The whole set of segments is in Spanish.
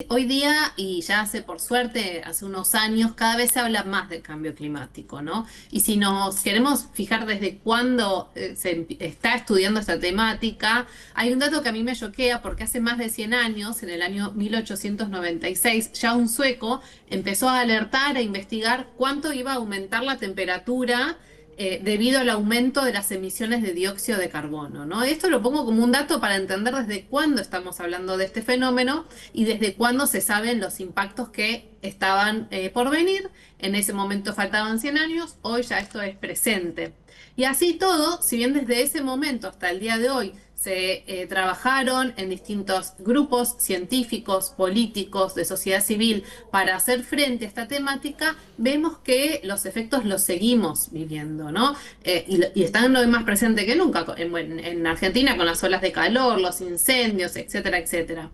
Hoy día, y ya hace por suerte, hace unos años, cada vez se habla más del cambio climático, ¿no? Y si nos queremos fijar desde cuándo está estudiando esta temática, hay un dato que a mí me choquea porque hace más de 100 años, en el año 1896, ya un sueco empezó a alertar e investigar cuánto iba a aumentar la temperatura debido al aumento de las emisiones de dióxido de carbono, ¿no? Esto lo pongo como un dato para entender desde cuándo estamos hablando de este fenómeno y desde cuándo se saben los impactos que estaban por venir. En ese momento faltaban 100 años, hoy ya esto es presente. Y así todo, si bien desde ese momento hasta el día de hoy se trabajaron en distintos grupos científicos, políticos, de sociedad civil para hacer frente a esta temática, vemos que los efectos los seguimos viviendo, ¿no? Y están hoy más presentes que nunca en Argentina con las olas de calor, los incendios, etcétera, etcétera.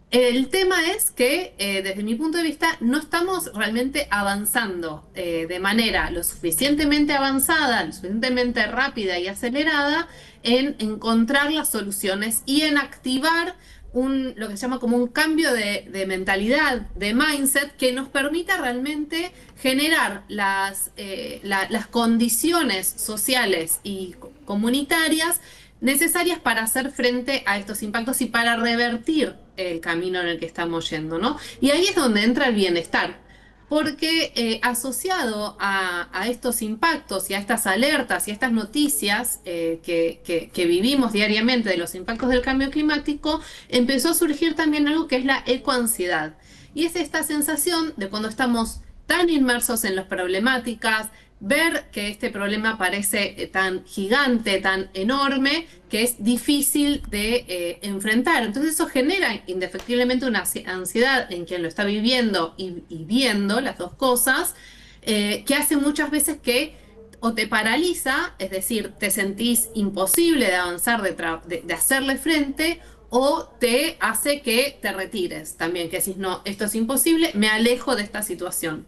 El tema es que, desde mi punto de vista, no estamos realmente avanzando de manera lo suficientemente avanzada, lo suficientemente rápida y acelerada en encontrar las soluciones y en activar lo que se llama como un cambio de mentalidad, de mindset, que nos permita realmente generar las condiciones sociales y comunitarias necesarias para hacer frente a estos impactos y para revertir el camino en el que estamos yendo, ¿no? Y ahí es donde entra el bienestar, porque asociado a estos impactos y a estas alertas y a estas noticias que vivimos diariamente de los impactos del cambio climático, empezó a surgir también algo que es la ecoansiedad. Y es esta sensación de cuando estamos tan inmersos en las problemáticas, ver que este problema parece tan gigante, tan enorme, que es difícil de enfrentar. Entonces eso genera indefectiblemente una ansiedad en quien lo está viviendo y viendo las dos cosas, que hace muchas veces que o te paraliza, es decir, te sentís imposible de avanzar, de hacerle frente, o te hace que te retires también, que decís, no, esto es imposible, me alejo de esta situación.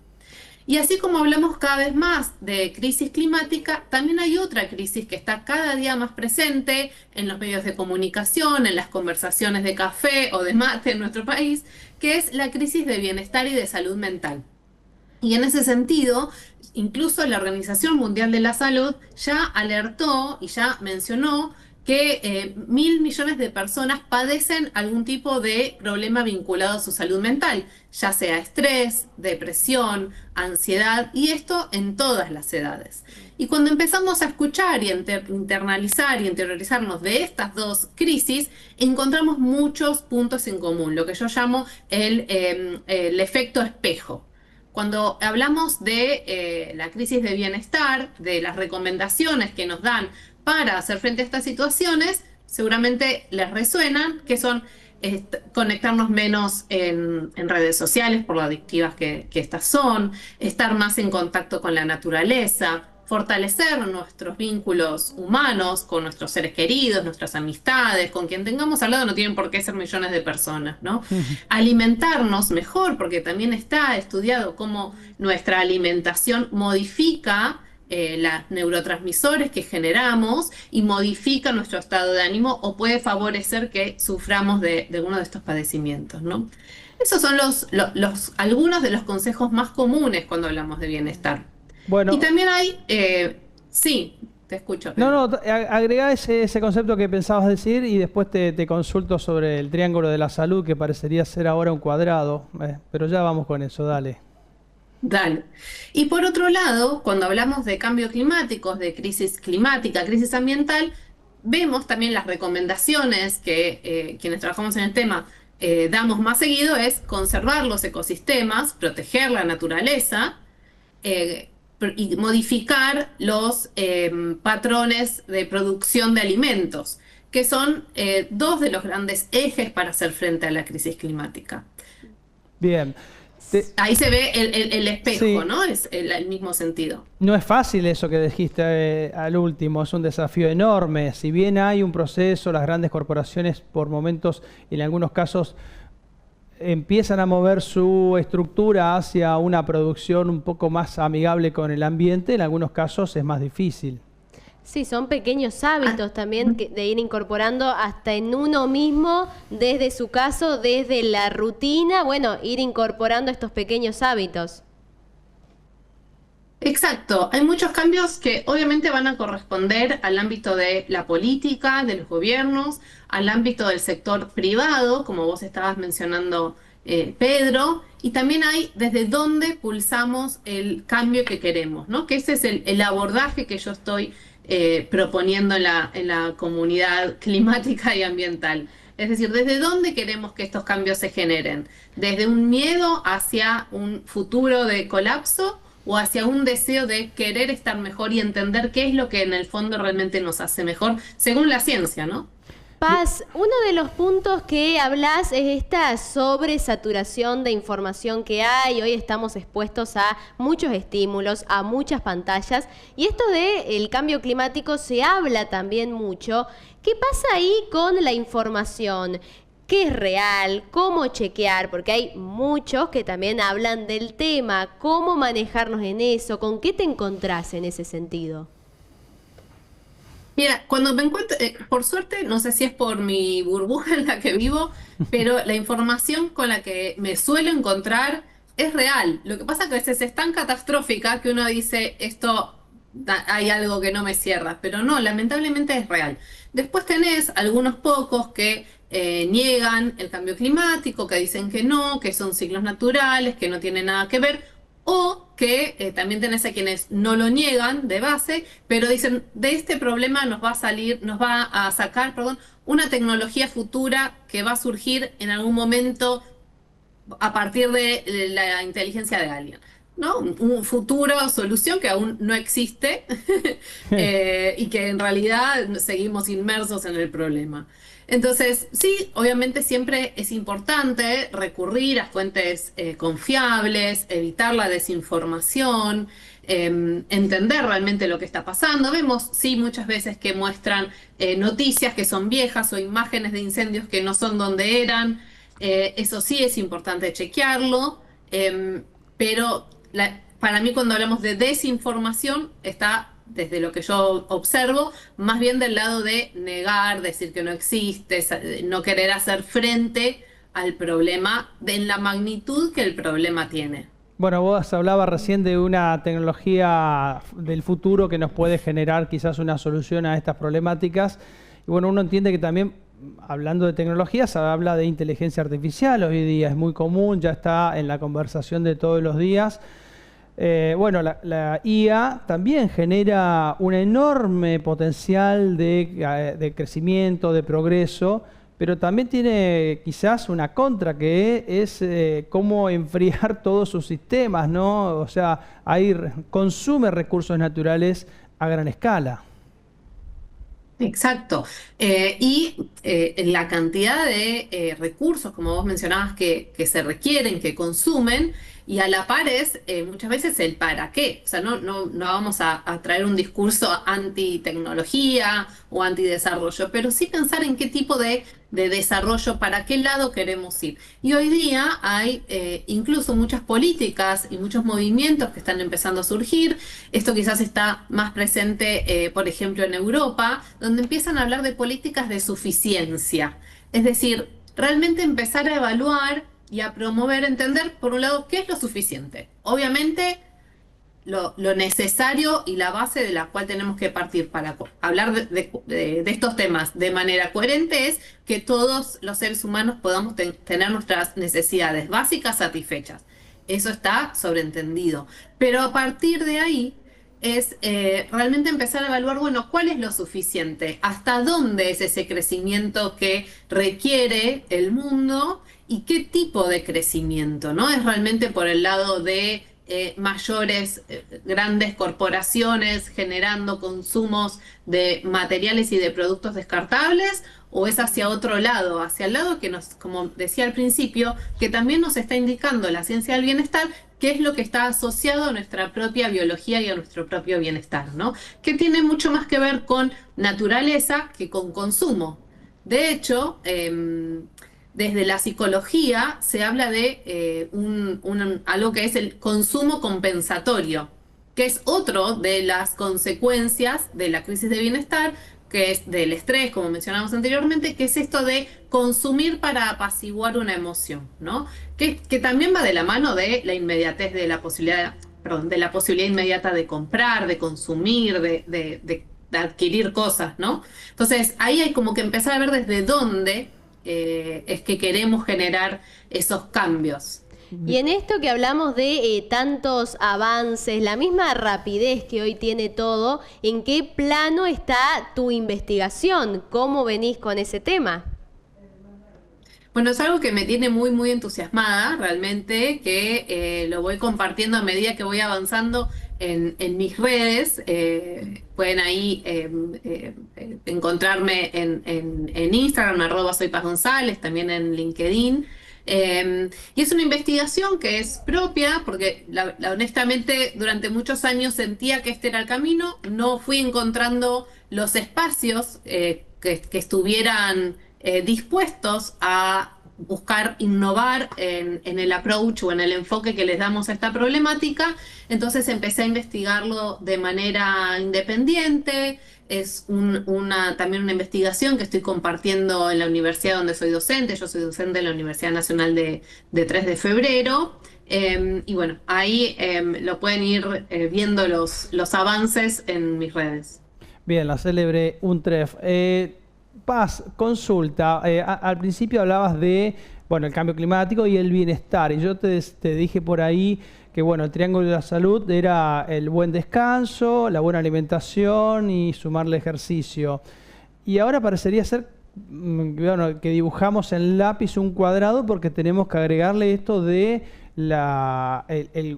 Y así como hablamos cada vez más de crisis climática, también hay otra crisis que está cada día más presente en los medios de comunicación, en las conversaciones de café o de mate en nuestro país, que es la crisis de bienestar y de salud mental. Y en ese sentido, incluso la Organización Mundial de la Salud ya alertó y ya mencionó que 1.000 millones de personas padecen algún tipo de problema vinculado a su salud mental, ya sea estrés, depresión, ansiedad, y esto en todas las edades. Y cuando empezamos a escuchar y internalizar y interiorizarnos de estas dos crisis, encontramos muchos puntos en común, lo que yo llamo el efecto espejo. Cuando hablamos de la crisis de bienestar, de las recomendaciones que nos dan para hacer frente a estas situaciones, seguramente les resuenan, que son conectarnos menos en redes sociales por lo adictivas que estas son, estar más en contacto con la naturaleza, fortalecer nuestros vínculos humanos con nuestros seres queridos, nuestras amistades, con quien tengamos al lado, no tienen por qué ser millones de personas, ¿no? Alimentarnos mejor, porque también está estudiado cómo nuestra alimentación modifica los neurotransmisores que generamos y modifica nuestro estado de ánimo o puede favorecer que suframos de uno de estos padecimientos, ¿no? Esos son algunos de los consejos más comunes cuando hablamos de bienestar. Y Bueno, también hay, sí, te escucho, no, Pedro. no, agregá ese concepto que pensabas decir y después te consulto sobre el triángulo de la salud que parecería ser ahora un cuadrado, pero ya vamos con eso, dale. Dale. Y por otro lado, cuando hablamos de cambio climático, de crisis climática, crisis ambiental, vemos también las recomendaciones que quienes trabajamos en el tema damos más seguido, es conservar los ecosistemas, proteger la naturaleza y modificar los patrones de producción de alimentos, que son dos de los grandes ejes para hacer frente a la crisis climática. Bien. Ahí se ve el espejo, Sí, ¿no? Es el mismo sentido. no es fácil eso que dijiste al último, es un desafío enorme. Si bien hay un proceso, las grandes corporaciones por momentos, en algunos casos, empiezan a mover su estructura hacia una producción un poco más amigable con el ambiente, en algunos casos es más difícil. Sí, son pequeños hábitos también de ir incorporando hasta en uno mismo, desde su caso, desde la rutina, bueno, ir incorporando estos pequeños hábitos. Exacto, hay muchos cambios que obviamente van a corresponder al ámbito de la política, de los gobiernos, al ámbito del sector privado, como vos estabas mencionando, Pedro, y también hay desde dónde pulsamos el cambio que queremos, ¿no? Que ese es el abordaje que yo estoy proponiendo en la comunidad climática y ambiental. Es decir, desde dónde queremos que estos cambios se generen, desde un miedo hacia un futuro de colapso o hacia un deseo de querer estar mejor y entender qué es lo que en el fondo realmente nos hace mejor, según la ciencia, ¿no? Paz, uno de los puntos que hablas es esta sobresaturación de información que hay. Hoy estamos expuestos a muchos estímulos, a muchas pantallas, y esto del cambio climático se habla también mucho. ¿Qué pasa ahí con la información? ¿Qué es real? ¿Cómo chequear? Porque hay muchos que también hablan del tema. ¿Cómo manejarnos en eso? ¿Con qué te encontrás en ese sentido? Mira, cuando me encuentro, por suerte, no sé si es por mi burbuja en la que vivo, pero la información con la que me suelo encontrar es real. Lo que pasa es que a veces es tan catastrófica que uno dice, esto, hay algo que no me cierra, pero no, lamentablemente es real. Después tenés algunos pocos que niegan el cambio climático, que dicen que no, que son ciclos naturales, que no tienen nada que ver. O que también tenés a quienes no lo niegan de base, pero dicen, de este problema nos va a salir, nos va a sacar, perdón, una tecnología futura que va a surgir en algún momento a partir de la inteligencia de alguien, ¿no? Un futuro solución que aún no existe y que en realidad seguimos inmersos en el problema. Entonces, sí, obviamente siempre es importante recurrir a fuentes confiables, evitar la desinformación, entender realmente lo que está pasando. Vemos, sí, muchas veces que muestran noticias que son viejas o imágenes de incendios que no son donde eran. Eso sí es importante chequearlo, pero para mí cuando hablamos de desinformación está, desde lo que yo observo, más bien del lado de negar, decir que no existe, no querer hacer frente al problema en la magnitud que el problema tiene. Bueno, vos hablabas recién de una tecnología del futuro que nos puede generar quizás una solución a estas problemáticas. Y bueno, uno entiende que también, hablando de tecnologías, se habla de inteligencia artificial. Hoy día es muy común, ya está en la conversación de todos los días. Bueno, la IA también genera un enorme potencial de crecimiento, de progreso, pero también tiene quizás una contra, que es cómo enfriar todos sus sistemas, ¿no? O sea, ahí consume recursos naturales a gran escala. Exacto. La cantidad de recursos, como vos mencionabas, que se requieren, que consumen, y a la par es muchas veces el para qué. O sea, no vamos a traer un discurso anti-tecnología o anti-desarrollo, pero sí pensar en qué tipo de desarrollo, para qué lado queremos ir. Y hoy día hay incluso muchas políticas y muchos movimientos que están empezando a surgir. Esto quizás está más presente, por ejemplo, en Europa, donde empiezan a hablar de políticas de suficiencia. Es decir, realmente empezar a evaluar y a promover, entender, por un lado, qué es lo suficiente. Obviamente, lo necesario y la base de la cual tenemos que partir para hablar de estos temas de manera coherente es que todos los seres humanos podamos tener nuestras necesidades básicas satisfechas. Eso está sobreentendido. Pero a partir de ahí es realmente empezar a evaluar, bueno, cuál es lo suficiente, hasta dónde es ese crecimiento que requiere el mundo y qué tipo de crecimiento, ¿no? Es realmente por el lado de mayores, grandes corporaciones generando consumos de materiales y de productos descartables, o es hacia otro lado, hacia el lado que nos, como decía al principio, que también nos está indicando la ciencia del bienestar, qué es lo que está asociado a nuestra propia biología y a nuestro propio bienestar, ¿no? Que tiene mucho más que ver con naturaleza que con consumo. De hecho, desde la psicología se habla de algo que es el consumo compensatorio. que es otro de las consecuencias de la crisis de bienestar, que es del estrés, como mencionamos anteriormente, que es esto de consumir para apaciguar una emoción, ¿no? Que también va de la mano de la inmediatez de la posibilidad, perdón, de la posibilidad inmediata de comprar, de consumir, de adquirir cosas, ¿no? Entonces, ahí hay como que empezar a ver desde dónde es que queremos generar esos cambios. Y en esto que hablamos de tantos avances, la misma rapidez que hoy tiene todo, ¿en qué plano está tu investigación? ¿Cómo venís con ese tema? Bueno, es algo que me tiene muy, muy entusiasmada, realmente, que lo voy compartiendo a medida que voy avanzando en mis redes. Pueden ahí encontrarme en Instagram, @soypazgonzález, también en LinkedIn. Y es una investigación que es propia, porque honestamente durante muchos años sentía que este era el camino, no fui encontrando los espacios que estuvieran dispuestos a buscar innovar en el approach o en el enfoque que les damos a esta problemática. Entonces empecé a investigarlo de manera independiente. Es también una investigación que estoy compartiendo en la universidad donde soy docente. Yo soy docente en la Universidad Nacional de 3 de Febrero. Y bueno, ahí lo pueden ir viendo los avances en mis redes. Bien, la célebre UNTREF. Paz, consulta. Al principio hablabas de, bueno, el cambio climático y el bienestar. Y yo te dije por ahí que, bueno, el triángulo de la salud era el buen descanso, la buena alimentación y sumarle ejercicio. Y ahora parecería ser, bueno, que dibujamos en lápiz un cuadrado porque tenemos que agregarle esto de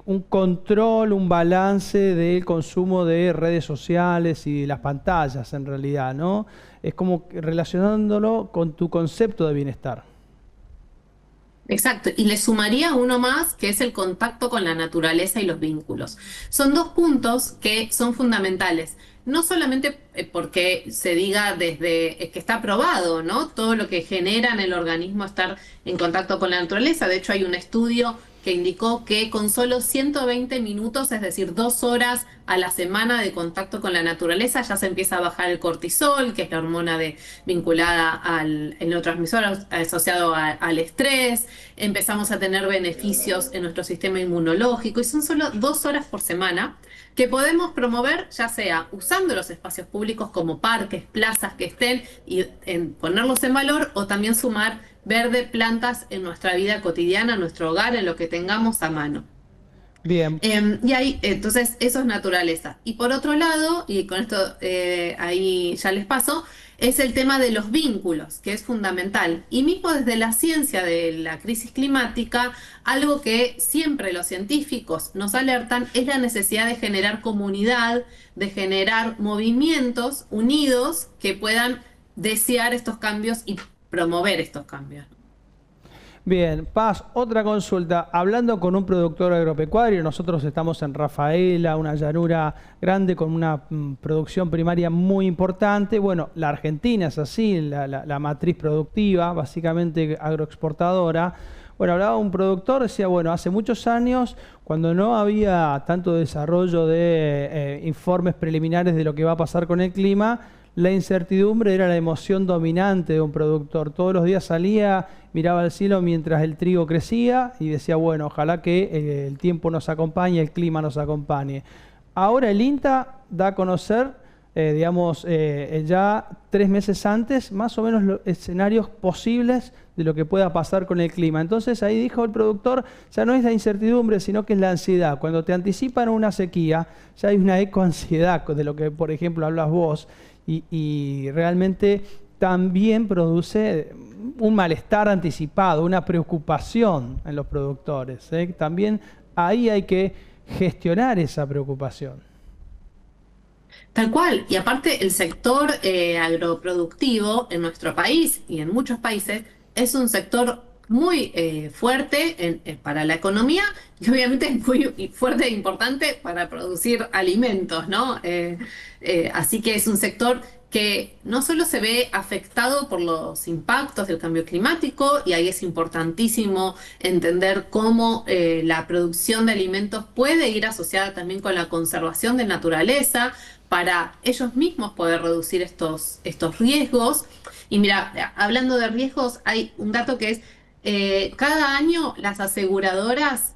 un control, un balance del consumo de redes sociales y de las pantallas en realidad, ¿no? Es como relacionándolo con tu concepto de bienestar. Exacto, y le sumaría uno más, que es el contacto con la naturaleza y los vínculos. Son dos puntos que son fundamentales, no solamente porque se diga desde que está probado, ¿no? Todo lo que genera en el organismo estar en contacto con la naturaleza. De hecho, hay un estudio que indicó que con solo 120 minutos, es decir, 2 horas a la semana de contacto con la naturaleza, ya se empieza a bajar el cortisol, que es la hormona vinculada al neurotransmisor asociado al estrés. Empezamos a tener beneficios en nuestro sistema inmunológico y son solo 2 horas por semana que podemos promover, ya sea usando los espacios públicos como parques, plazas que estén y ponerlos en valor, o también sumar verde, plantas en nuestra vida cotidiana, en nuestro hogar, en lo que tengamos a mano. Bien. Y ahí, entonces, eso es naturaleza. Y por otro lado, y con esto ahí ya les paso, es el tema de los vínculos, que es fundamental. Y mismo desde la ciencia de la crisis climática, algo que siempre los científicos nos alertan es la necesidad de generar comunidad, de generar movimientos unidos que puedan desear estos cambios y promover estos cambios. Bien, Paz, otra consulta. Hablando con un productor agropecuario, nosotros estamos en Rafaela, una llanura grande con una producción primaria muy importante. Bueno, la Argentina es así, la matriz productiva, básicamente agroexportadora. Bueno, hablaba un productor, decía, bueno, hace muchos años, cuando no había tanto desarrollo de informes preliminares de lo que va a pasar con el clima, la incertidumbre era la emoción dominante de un productor. Todos los días salía, miraba al cielo mientras el trigo crecía y decía, bueno, ojalá que el tiempo nos acompañe, el clima nos acompañe. Ahora el INTA da a conocer, ya 3 meses antes, más o menos los escenarios posibles de lo que pueda pasar con el clima. Entonces ahí dijo el productor, ya no es la incertidumbre, sino que es la ansiedad. Cuando te anticipan una sequía, ya hay una ecoansiedad de lo que, por ejemplo, hablas vos. Y realmente también produce un malestar anticipado, una preocupación en los productores, ¿eh? También ahí hay que gestionar esa preocupación. Tal cual, y aparte el sector agroproductivo en nuestro país y en muchos países es un sector muy fuerte para la economía y obviamente es muy fuerte e importante para producir alimentos, ¿no? Así que es un sector que no solo se ve afectado por los impactos del cambio climático, y ahí es importantísimo entender cómo la producción de alimentos puede ir asociada también con la conservación de naturaleza, para ellos mismos poder reducir estos riesgos. Y mira, hablando de riesgos, hay un dato que es, cada año las aseguradoras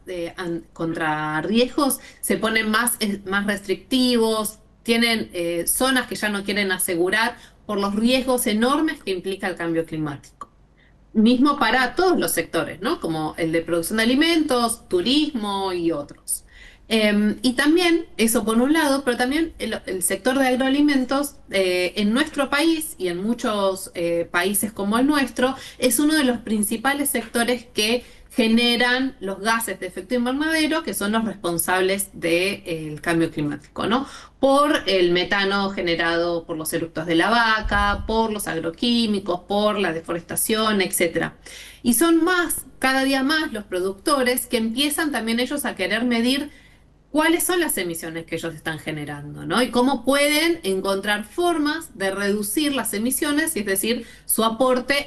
contra riesgos se ponen más restrictivos, tienen zonas que ya no quieren asegurar por los riesgos enormes que implica el cambio climático. Mismo para todos los sectores, ¿no? Como el de producción de alimentos, turismo y otros. Y también, eso por un lado, pero también el sector de agroalimentos en nuestro país y en muchos países como el nuestro, es uno de los principales sectores que generan los gases de efecto invernadero, que son los responsables del cambio climático, ¿no? Por el metano generado por los eructos de la vaca, por los agroquímicos, por la deforestación, etc. Y son cada día más los productores que empiezan también ellos a querer medir cuáles son las emisiones que ellos están generando, ¿no? Y cómo pueden encontrar formas de reducir las emisiones, es decir, su aporte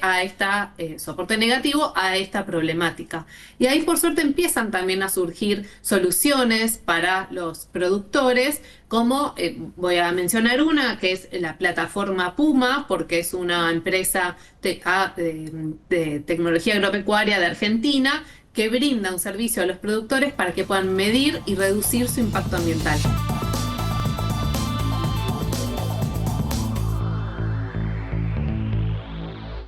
su aporte negativo a esta problemática. Y ahí, por suerte, empiezan también a surgir soluciones para los productores, como voy a mencionar una, que es la plataforma Puma, porque es una empresa de tecnología agropecuaria de Argentina, que brinda un servicio a los productores para que puedan medir y reducir su impacto ambiental.